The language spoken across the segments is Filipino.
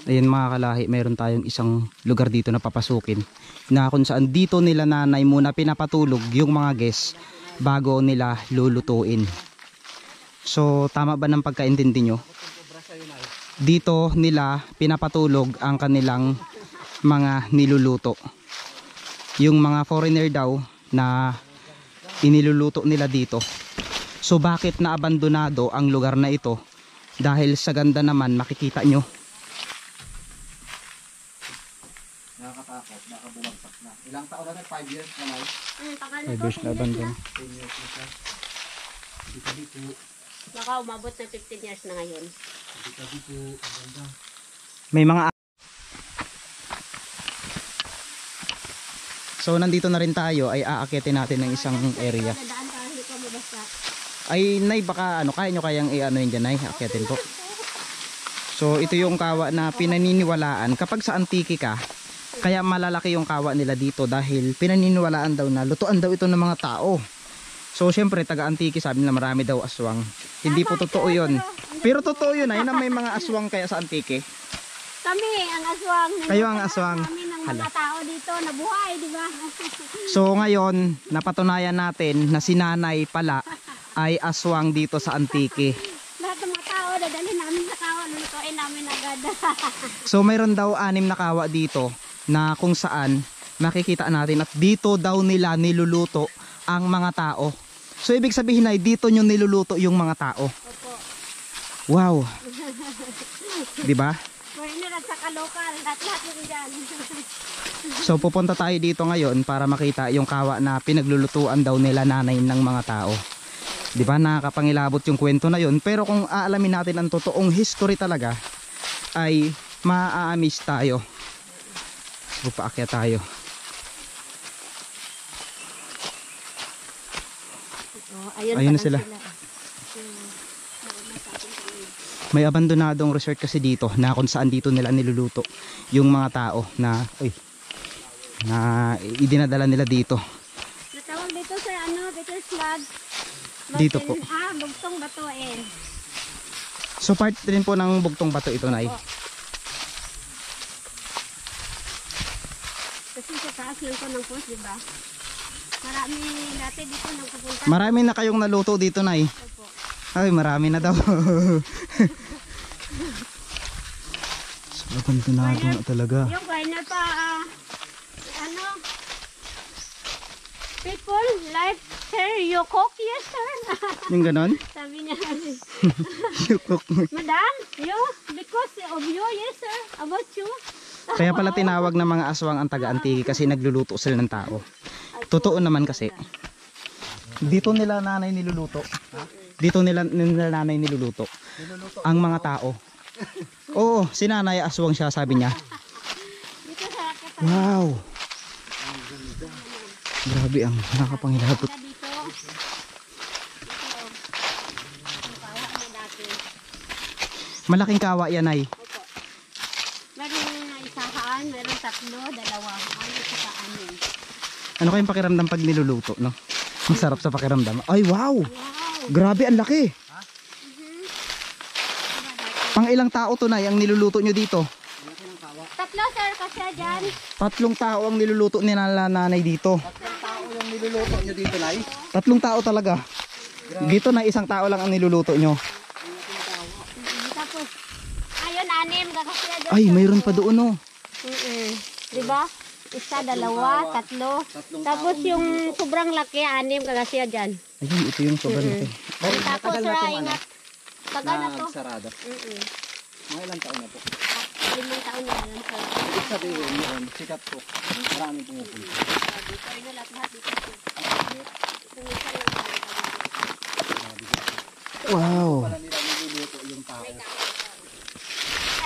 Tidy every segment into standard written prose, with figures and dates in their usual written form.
Ayun mga kalahi, mayroon tayong isang lugar dito na papasukin na kung saan dito nila nanay muna pinapatulog yung mga guests bago nila lulutuin. So tama ba ng pagkaintindi nyo? Dito nila pinapatulog ang kanilang mga niluluto. Yung mga foreigner daw na iniluluto nila dito. So bakit naabandonado ang lugar na ito? Dahil sa ganda naman makikita nyo. Nakakatakot, nakabumagsak na. Ilang taon na 5 years na lang. 5 years na abandon. 10 years na siya. Dito. Baka umabot na 15 years na ngayon. Dito, ang ganda. May mga So nandito na rin tayo ay aakyatin natin ng isang area. Dadaan ka, hindi ka mabasa. Ay nay baka ano kaya nyo kayang i-ano yun dyan nay, akyatin po. So ito yung kawa na pinaniniwalaan kapag sa antiki ka, kaya malalaki yung kawa nila dito dahil pinaniniwalaan daw na lutuan daw ito ng mga tao. So syempre taga antiki sabi nila marami daw aswang. Hindi po totoo yun. Pero totoo yun ay na may mga aswang kaya sa antiki. Kami ang aswang. Kayo ang aswang. Kami ng mga tao dito nabuhay, di ba? So ngayon napatunayan natin na si nanay pala ay aswang dito sa antiki. Lahat ng mga tao, dadalhin namin sa kawa, lulutuin namin agad. So mayroon daw 6 na kawa dito na kung saan makikita natin at dito daw nila niluluto ang mga tao. So ibig sabihin ay dito nyo niluluto yung mga tao. Opo. Wow. 'Di ba? Foreigner at saka local, lahat yung dyan. So pupunta tayo dito ngayon para makita yung kawa na pinaglulutuan daw nila nanay ng mga tao. 'Di ba? Nakakapangilabot yung kwento na yun, pero kung aalamin natin ang totoong history talaga ay maa-amaze tayo. So paakyat tayo. Ayun na sila. May abandonadong resort kasi dito na kung saan dito nila niluluto yung mga tao na idinadala nila dito. Natawag dito sa Bitter Slug. Dito po. Bugtong Batuin. So part din po ng Bugtong Bato ito nay. Kasi sa taas lang ko ng post, di ba? Marami dati dito nang pupunta. Marami na kayong naluto dito nay. Opo. Ay marami na daw. So abandonado na talaga. Yung garner pa, people like, sir, you cook? Yes, sir. Yung ganon? Sabi niya. You cook. Madam, you? Because of you, yes, sir. About you? Kaya pala tinawag ng mga aswang ang taga-antiki kasi nagluluto sila ng tao. Totoo naman kasi. Dito nila nanay niluluto. Dito nila nanay niluluto. Ang mga tao. Oo, si nanay aswang siya sabi niya. Dito sa Wow. Grabe ang nakapangilabot. dito. Ang kawa na dati. Malaking kawa yan ay. Opo. Meron isahaan, meron 3, 2, 1, saka 6. Ano kayong pakiramdam pag niluluto, no? Masarap sa pakiramdam. Ay, wow! Grabe, ang laki! Pang ilang tao to na ang niluluto nyo dito? 3, sir, kasi dyan. 3 tao ang niluluto ni nanay dito. 3 tao yung niluluto nyo dito, Nay. 3 tao talaga. Dito na 1 tao lang ang niluluto nyo. Tapos, ayun, 6, kasi dyan. Ay, mayroon pa doon, no? Diba? 1, 2, 3. Tapos yung sobrang laki, 6, kasi dyan. Ayun, ito yung sobrang laki. Tapos, rainat. Tagal na to. Sarado. Mga ilang taon na po. 5 taon na lang sa Ibig sabihin yun, sikat po. Maraming pumupunta. dito. Ay na lahat dito. Wow! Pala nila niluluto yung tao.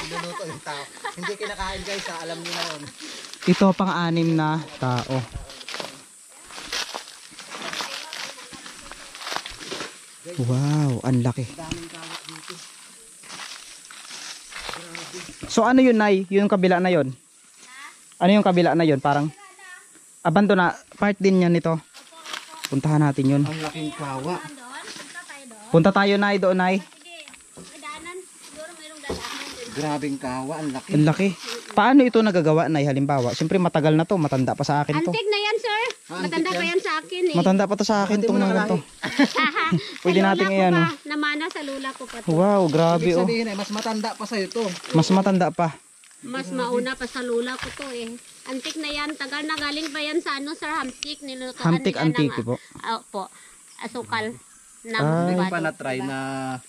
Niluluto yung tao. Hindi kinakain guys, alam niyo na yun. Ito pang-6 na tao. Wow, ang laki. So ano yun, Nay? Yung kabila na yun? Ano yung kabila na yun? Parang abandona, part din yan nito. Puntahan natin yun. Ang laking kawa. Punta tayo, Nay, doon, Nay. Sige, may daanan. Siguro mayroong dadaanan din. Grabing kawa, ang laki. Ang laki. Paano ito nagagawa, Nay? Halimbawa, siyempre matagal na to, matanda pa sa akin to. Antik na yan, sir. Matanda pa yan sa akin eh. Matanda pa to sa akin tong mga to. Pwede nating iyan. Oh. Namana sa lula ko pa to. Wow, grabe Ibig oh. sabihin mas matanda pa sa'yo to. Mas matanda pa. Mas mauna pa sa lula ko to eh. Antik na yan. Tagal na galing pa yan sa ano, sir, hamtik. Nilutuan Hamtik nila antique ng, po. po. Asukal. Hindi ko pa bato, na-try diba? na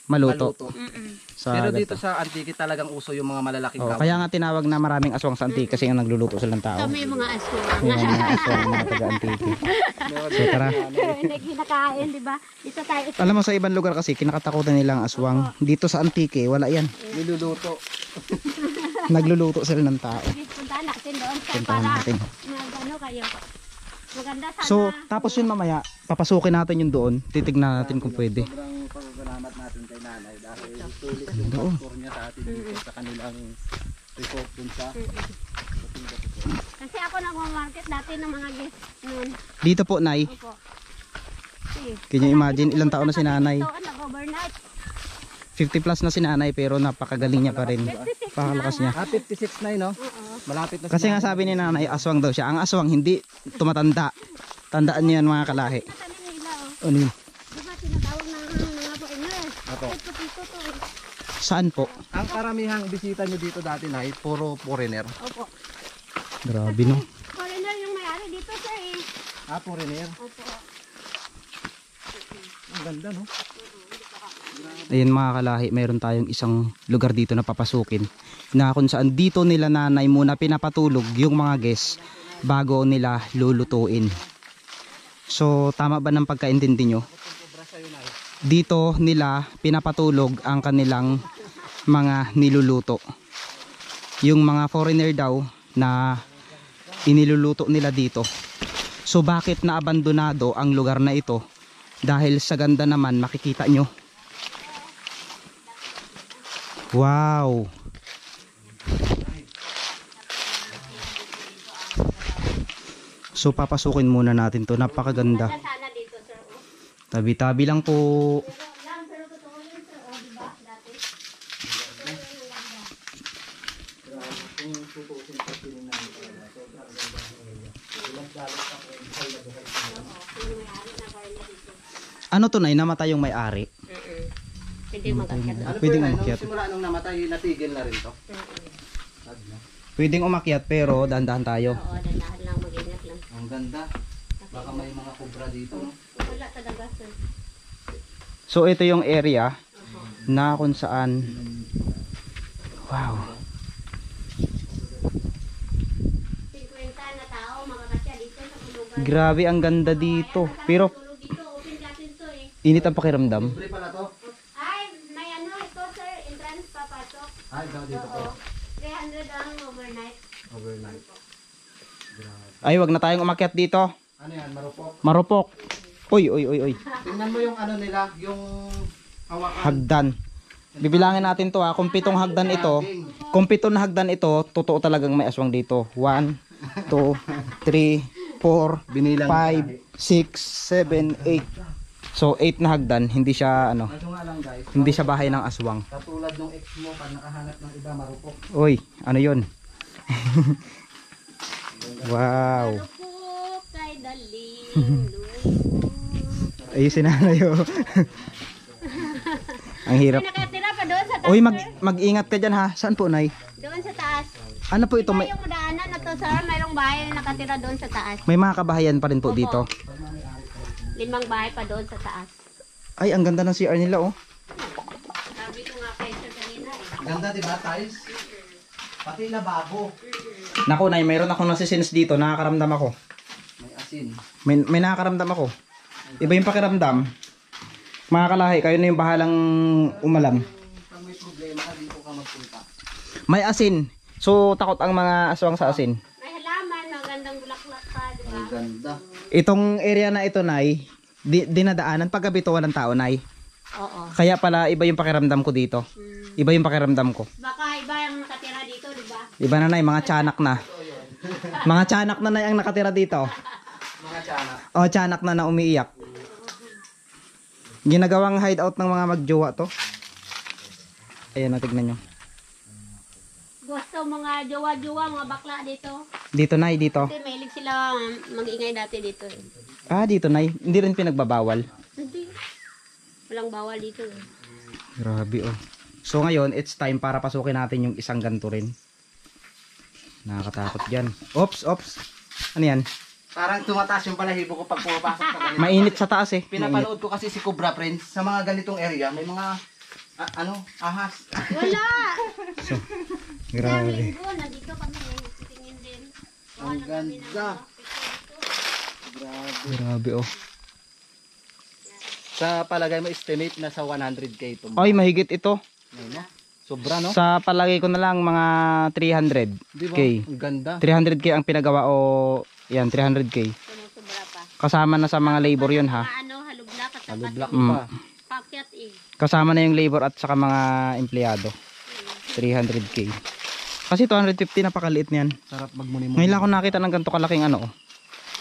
Maluto. Mm-mm. Sa Pero ganito. dito sa Antique talagang uso yung mga malalaking Oh, kawa. kaya nga tinawag na maraming aswang sa antique kasi yung nagluluto sila ng tao. Kami mga aswang. Yan ang mga aswang, mga taga-antique. So tara. Hindi kinakain, di ba? Dito tayo. Alam mo sa ibang lugar kasi kinakatakutan nilang aswang. Dito sa antique wala yan. Niluluto. Nagluluto sila ng tao. Puntahan natin doon sir, Puntahan para natin. ano kayo. Maganda sana. So tapos yun mamaya, papasukin natin yung doon. Titignan natin kung pwede. Sobrang pagkakalamat natin kay nanay dahil tulis yung pastor niya sa atin dito sa kanilang report dun sa Kasi ako nagmamarket dati ng mga guest noon. Dito po, Nay. Opo. Can you imagine ilang taon na si nanay? Ito, nag-overnight. 50 plus na si nanay pero napakagaling niya pa rin. Pakalakas niya. 56 na yun, no? Oo. Malapit na Kasi nga sabi ni nanay, aswang daw siya. Ang aswang hindi tumatanda. Tandaan niyo yan mga kalahi. Tanim nila oh. Ano yun? Di ba tinatawag ng mga foreigner? Opo. Ito dito to. Saan po? Ang karamihang bisita nyo dito dati na puro foreigner. Opo. Grabe no. Foreigner yung may-ari dito sir eh. Foreigner. Opo. Ang ganda, no? Ayun mga kalahi, mayroon tayong isang lugar dito na papasukin. Na kung saan dito nila nanay muna pinapatulog yung mga guests bago nila lulutuin. So tama ba ng pagkaintindi nyo? Dito nila pinapatulog ang kanilang mga niluluto. Yung mga foreigner daw na iniluluto nila dito. So bakit naabandonado ang lugar na ito? Dahil sa ganda naman makikita nyo. Wow. So papasukin muna natin to. Napakaganda. Sana dito sir. Oh. Tabi-tabi lang po. Lang pero totoo yun sir. Oh, di ba? Dati. Ano to, Nay? Namatay yung may-ari. Hindi magagat. Ano Pwedeng po yun, umakyat. nung simula nung namatay, natigil na rin to. Pwedeng umakyat pero dahan-dahan tayo. Oo, dandahan lang, mag-ingat lang. Ang ganda. Baka may mga kubra dito, no? Wala talaga sir. So ito yung area na kung saan, wow, 50 na tao, makakasya dito sa kulugan. grabe ang ganda dito. Pero Tulog dito, open natin to eh. init ang pakiramdam. Libre pala to. Ay, may ano ito sir, entrance papasok. Ay, daw dito to. Oo. 300 ang overnight. Overnight. Ay, wag na tayong umakyat dito. Ano yan, marupok? Marupok. Uy, uy, uy, uy. Tingnan mo yung ano nila, yung hawakan. Hagdan. Bibilangin natin to ha. Kung pitong hagdan ito, kung pitong hagdan ito, totoo talagang may aswang dito. 1, 2, 3, 4, Binilang 5, 6, 7, 8. So 8 na hagdan, hindi siya ano, Ito nga lang guys, hindi siya bahay ng aswang. katulad nung ex mo, pag nakahanap ng iba, marupok. Uy, ano yun? Wow. Lupok kay daling. Ayusin na yun. Ang hirap. May nakatira pa doon sa taas. Uy, sir. mag-ingat ka dyan ha. Saan po, Nay? Doon sa taas. Ano po ito? Ito yung daanan na to sir, mayroong bahay na nakatira doon sa taas. May mga kabahayan pa rin po Opo. dito. 5 bahay pa doon sa taas. Ay, ang ganda ng CR nila oh. Sabi ko nga kay sir kanina eh. Ganda diba, tiles? Pati lababo. Naku, Nay, mayroon akong nasisense dito. Nakakaramdam ako. May asin. May nakakaramdam ako. Iba yung pakiramdam. Mga kalahi, kayo na yung bahalang umalam. Pag may problema ka, dito ka magpunta. May asin. So, takot ang mga aswang sa asin. May halaman, magandang bulaklak pa, di ba? Ang ganda. Itong area na ito, Nay, dinadaanan paggabi to walang tao, Nay. Oo. Kaya pala iba yung pakiramdam ko dito. Iba yung pakiramdam ko. Baka iba yung nakatira dito, di ba? Iba na, Nay, mga tiyanak na. Mga tiyanak na, Nay, ang nakatira dito. Mga tsana. O, tiyanak na umiiyak. Ginagawang hideout ng mga magjowa to. Ayan, tignan nyo. gusto mga jowa-jowa, mga bakla dito. Dito Nay, dito. Kasi mahilig sila mag-ingay dati dito eh. Ah, dito Nay. Hindi rin pinagbabawal. Hindi. Walang bawal dito eh. Grabe oh. So ngayon, it's time para pasukin natin yung isang ganito rin. Nakakatakot dyan. Ops. Ano yan? Parang tumataas yung balahibo ko pag pumapasok sa ganito. Mainit sa taas eh. Pinapanood ko kasi si Cobra Friends sa mga ganitong area, may mga ahas. Wala! So, Kaya grabe. linggo, nandito kami eh. Titingin din. Ang ganda. Grabe oh. Sa palagay mo estimate na sa 100k ito. Ay, mahigit ito. Ayun, no? Sobra no? Sa palagay ko na lang mga 300k. Di ba? Ang ganda. 300k ang pinagawa o yan 300k. Sumubra pa. Kasama na sa mga labor yun ha. Mga ano, halublak at Alublock Mm. pa. pakyat eh. Kasama na yung labor at saka mga empleyado. 300k. Kasi 250 napakaliit niyan. Sarap magmuni-muni. Ngayon lang ako nakita ng ganito kalaking ano. Oh.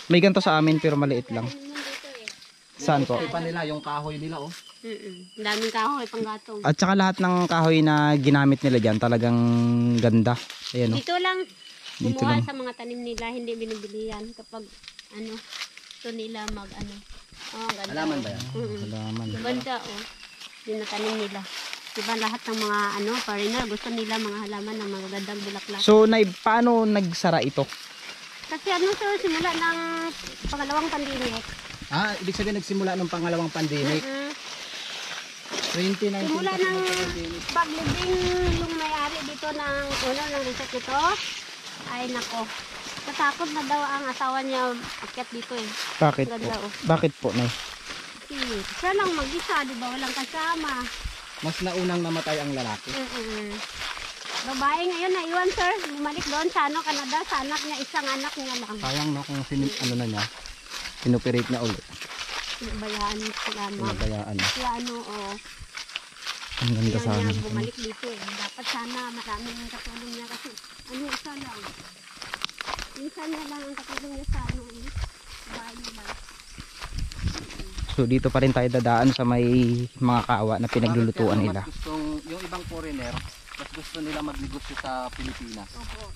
May ganito sa amin pero maliit lang. Ano dito eh. Saan po? Ito pa nila yung kahoy nila oh. Ang daming kahoy, panggatong. At saka lahat ng kahoy na ginamit nila dyan talagang ganda. Ayan oh. Dito lang Dito kumuha lang. sa mga tanim nila, hindi binibili yan kapag ano, ito nila mag ano. Oh, ganda. Halaman ba yan? Halaman. Ganda oh. Yung natanim nila. Diba lahat ng mga ano, foreigner, gusto nila mga halaman ng mga gandang bulaklak. So, paano nagsara ito? Kasi ano sir, simula ng pangalawang pandemic. Ah, ibig sabihin nagsimula ng pangalawang pandemic. 2019 Simula pa ng pandemic. paglibing yung may-ari dito ng ng resort nito, ay nako. Natakot na daw ang asawa niya akyat dito eh. Bakit po? Ganda oh. Bakit po, Nay? Siya lang mag-isa, di ba? Walang kasama. Mas naunang namatay ang lalaki. Babae ngayon na iwan sir. Bumalik doon sa ano, Canada. Sa anak niya, isang anak niya lang. Sayang no kung ano na niya. Pinoperate niya ulit. Bayaan sila ma. Pinabayaan. Sila ano, oh. Ang ganda Kaya sana. niya bumalik dito eh. Dapat sana maraming katulong niya kasi ano, isa lang. Minsan niya lang ang katulong niya sa ano, bahay nila. So dito pa rin tayo dadaan sa may mga kawa na pinaglulutuan nila. Mas gustong, yung ibang foreigner, mas gusto nila magnegosyo sa Pilipinas. Opo.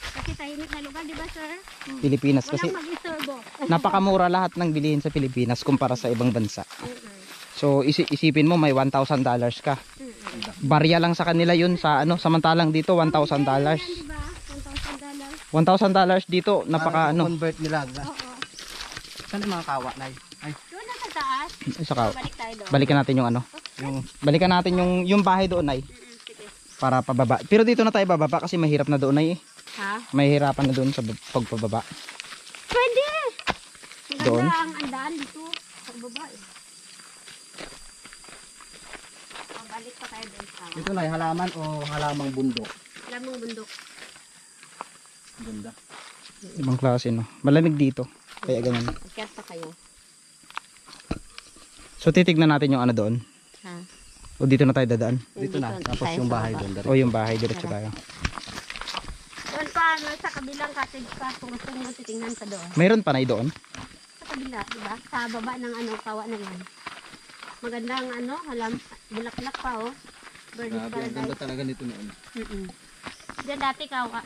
Kasi tahimik na lugar, di ba sir? Pilipinas kasi Walang mag-isorbo. napakamura lahat ng bilihin sa Pilipinas kumpara sa ibang bansa. So isipin mo may $1,000 ka. Barya lang sa kanila yun sa ano, samantalang dito $1,000. Di ba? $1,000 $1,000. dito napaka ano. Convert nila. Oo. Saan yung mga kawa na ay Doon na sa taas. Sa kawa. Balik tayo doon. Balikan natin yung ano. Balikan natin yung bahay doon ay Sige. para pababa. Pero dito na tayo bababa kasi mahirap na doon ay. Ha? Mahirapan na doon sa pagpababa. Pwede! Doon? Maganda ang andaan dito. Pagbaba eh. Balik pa tayo doon sa ito na halaman o halamang bundok. lamang bundok. Ganda. Ibang klase no. Malamig dito. Kaya ganun. Akyat pa kayo. So titignan natin yung ano doon. Ha? O dito na tayo dadaan. Dito na. Tapos tayo yung sa bahay baba. doon. O yung bahay diretso tayo. Doon pa, ano, sa kabilang cottage pa, kung gusto nyo titingnan sa doon. Mayroon pa na doon. Sa kabila, di ba? Sa baba ng ano, kawa na yan. Magandang ano, bulaklak pa oh. Bird Grabe, ang ganda paradise. talaga nito noon. Diyan dati kawa.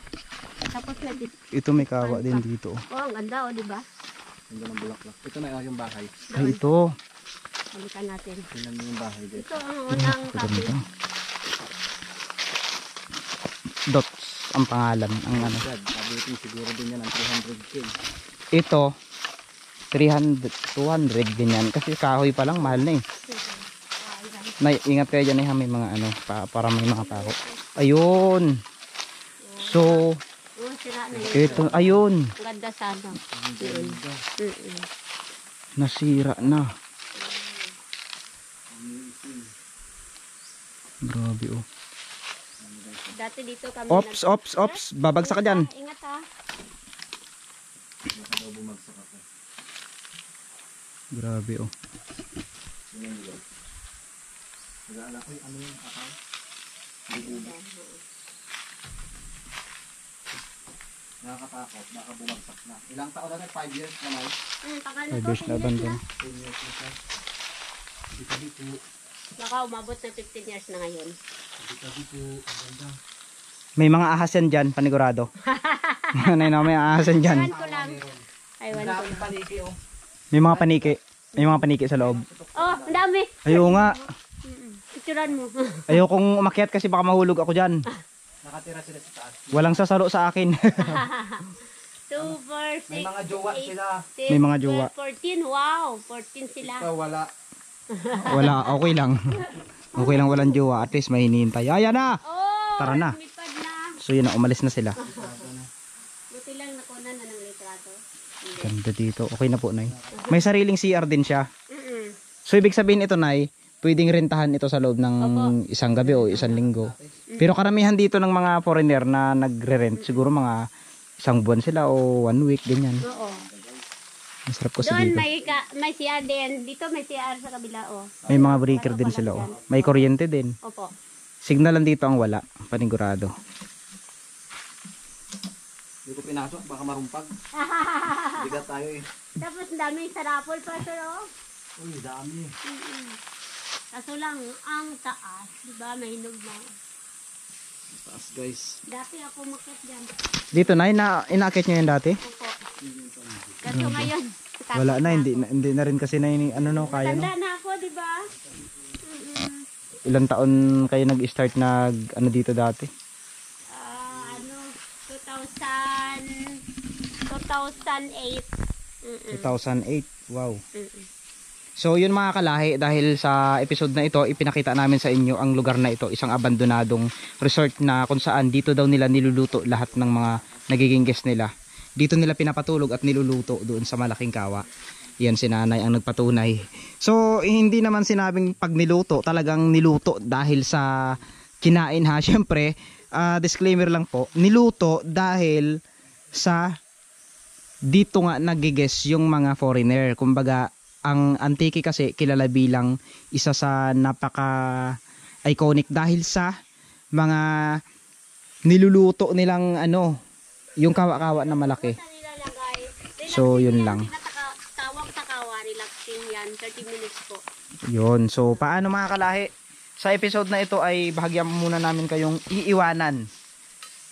Tapos na Ito may kawa din dito. oh, ang ganda oh, di ba? Ang ganda ng bulaklak. Ito na yung bahay. Ay ito. Balikan natin. Tingnan mo yung bahay dito. Ito ang unang cottage. Ganda. Dots ang pangalan. Ang ano. Abutin siguro din yan ang 300k. Ito 300, 200 din yan. Kasi kahoy pa lang mahal na eh. Nay, ingat kayo dyan eh ha, may mga ano, para may mga pako. Ayun. So, Oh, sira na yun. ito, ayun. Ang ganda sana. Yun. Nasira na. Grabe oh. Dati dito kami Ops. Babagsak ka dyan. Ingat ha. Grabe oh. Nag-aala ko ano yung kakao? Nakakatakot, baka bumagsak na. Ilang taon na 5 years na may? Tagal na 5 to. years na abandon. 10 years na siya. Dito. Baka umabot na 15 years na ngayon. Dito. Ang ganda. May mga ahas yan dyan, panigurado. Nanay na may ahas yan dyan. Ewan ko lang. Ewan ko lang. Paniki oh. May mga paniki. May mga paniki sa loob. Oh, ang dami. Ayaw nga. Picturean mo. Ayaw kong umakyat kasi baka mahulog ako dyan. Nakatira sila sa taas. Walang sasalo sa akin. 2, 4, 6, May mga jowa sila. May mga jowa. 14. Wow, 14 sila. Ikaw wala. Wala, okay lang. Okay lang walang jowa. At least may hinihintay. Ayan na! Oh, Tara na. lumipad na. So yun na, umalis na sila. Buti lang nakunan na ng litrato. Ganda dito. Okay na po, Nay. May sariling CR din siya. Mm-mm. So ibig sabihin ito, Nay, pwedeng rentahan ito sa loob ng isang gabi o isang linggo. Pero karamihan dito ng mga foreigner na nagre-rent, siguro mga isang buwan sila o 1 week, ganyan. Oo. Masarap kasi Doon dito. may CR din. Dito may CR sa kabila, oh. May mga breaker din sila. Oh. May kuryente din. Opo. Signalan dito ang wala. Panigurado. Hindi ko pinasok, baka marumpag. Bigat tayo eh. Tapos ang dami sarapol pa, sir, oh. Uy, dami. Kaso lang, ang taas, di ba, may hinog na. Taas guys. Dati ako makit dyan. Dito, Nay, inaakit nyo yan dati? Opo. Kaso ngayon, Wala na, hindi na rin kasi na ano no, kaya no. tanda na ako, di ba? Ilang taon kayo nag-start ano dito dati? Ano, 2008. 2008. Wow. So yun mga kalahi, dahil sa episode na ito, ipinakita namin sa inyo ang lugar na ito, isang abandonadong resort na kung saan dito daw nila niluluto lahat ng mga nagiging guest nila. Dito nila pinapatulog at niluluto doon sa malaking kawa. Yan si nanay ang nagpatunay. So hindi naman sinabing pag niluto, talagang niluto dahil sa kinain ha. Syempre, disclaimer lang po, niluto dahil sa dito nga nagiges yung mga foreigner. Kumbaga, ang Antique kasi kilala bilang isa sa napaka iconic dahil sa mga niluluto nilang yung kawa-kawa na malaki. So yun lang. Tawag sa kawa, relaxing yan, 30 minutes po. Yun. So paano mga kalahi? Sa episode na ito ay bahagyan muna namin kayong iiwanan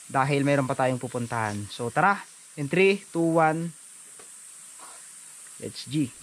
dahil mayroon pa tayong pupuntahan. So tara, in 3, 2, 1, let's G.